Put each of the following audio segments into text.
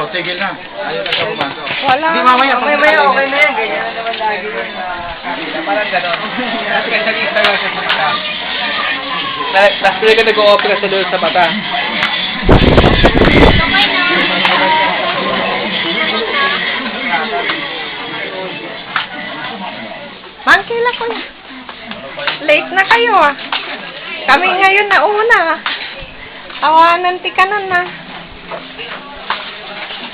tigil na. Ayaw na ka pumasok. Wala. Hindi mamaya. Okay na yan. Ganyan na naman lagi yung parang gano'n. Kasi sa lista lang siya sa mata. Tapos pwede ka nag-o-opera sa doon sa mata. Mangkila ko na. Late na kayo ah. Kami ngayon na una. Tawanan ti ka na.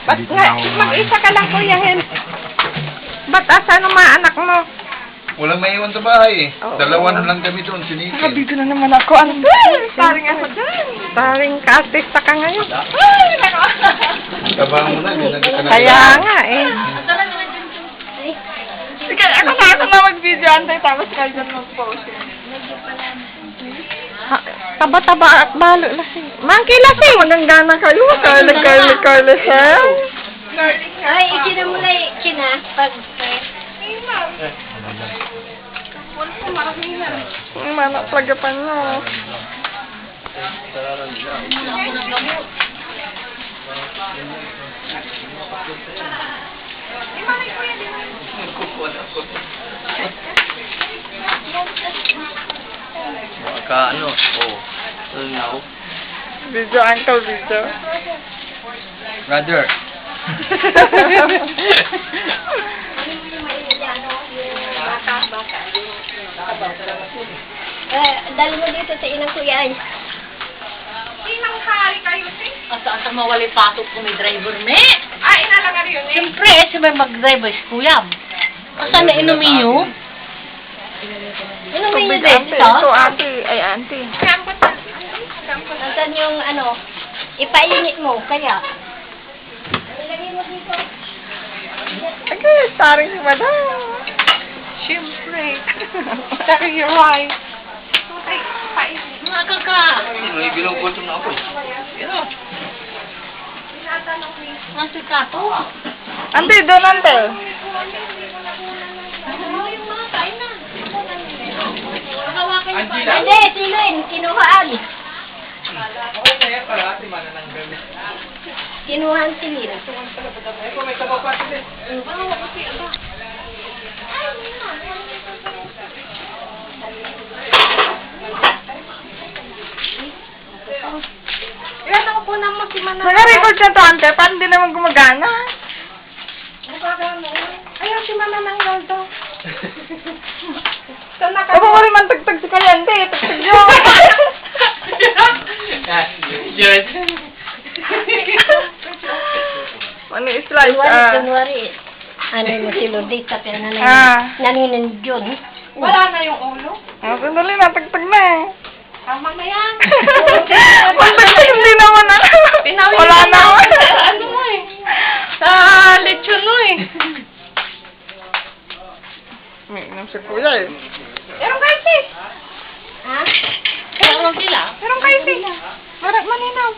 Ba't nga, mag-isa ka lang kuya Hen? Ba't asa ng mga anak mo? Walang maiwan sa bahay eh. Oo. Dalawa na lang kami doon, sinipin. Dito na naman ako. Ano ba? Taring ako dyan. Taring ka-artista ka ngayon. Ay, nako. Kabang mo na, ganun ka na. Kaya nga eh. Sige, ako na mag-video antay tapos kayo dyan mag-post. Taba-taba at balo lasing. Monkey lasing! Maganda kayo. Carly, sir. Ay, ikinamulay, pag... Mana plagapan mo. Ano? Oh. Ano? Video, uncle, video. Brother. Dali mo dito sa inang kuya ay. Sinang hari kayo, si? Asa mawali pasok kung may driver me. Ay, inalaga rin yun eh. Siyempre, si may mag-driver si kuya. Asa na inumin nyo? Inumin nyo din ito? Ito, auntie. Ay, auntie. Nasaan yung ano, ipainit mo, kaya. Ilagay mo dito. Okay, starring si madam. Siyempre. Starring your wife. Ay, paisip. Mga kaka. May ginugutom na ako. Mga sikato. Auntie, doon, auntie. Hindi, sino yun? Kinuhaan. Okay na yan para si Mana ng gabi. Kinuhaan si Lina. Ay, kung may sabaw pa sila. Ilan ako po naman si Manang. Naka-record siya to, ante. Paano hindi naman gumagana? Ayaw si Manang Roldo. Aba ko rin man tagtag si Kayante. Tagtag yun. Yes. Ano i-slice? Kunwari. Ano mo si Lourdes, tapi naninindyon. Wala na yung ulo? Sandali na, tagtag na eh. Tama na yan. Pagtag hindi naman na. Wala na. Ano mo eh? Sa lechon mo eh. May inam si kuya eh. Meron kayo si. Ha? Kaya lang sila. Meron kayo si. Marat maninaw.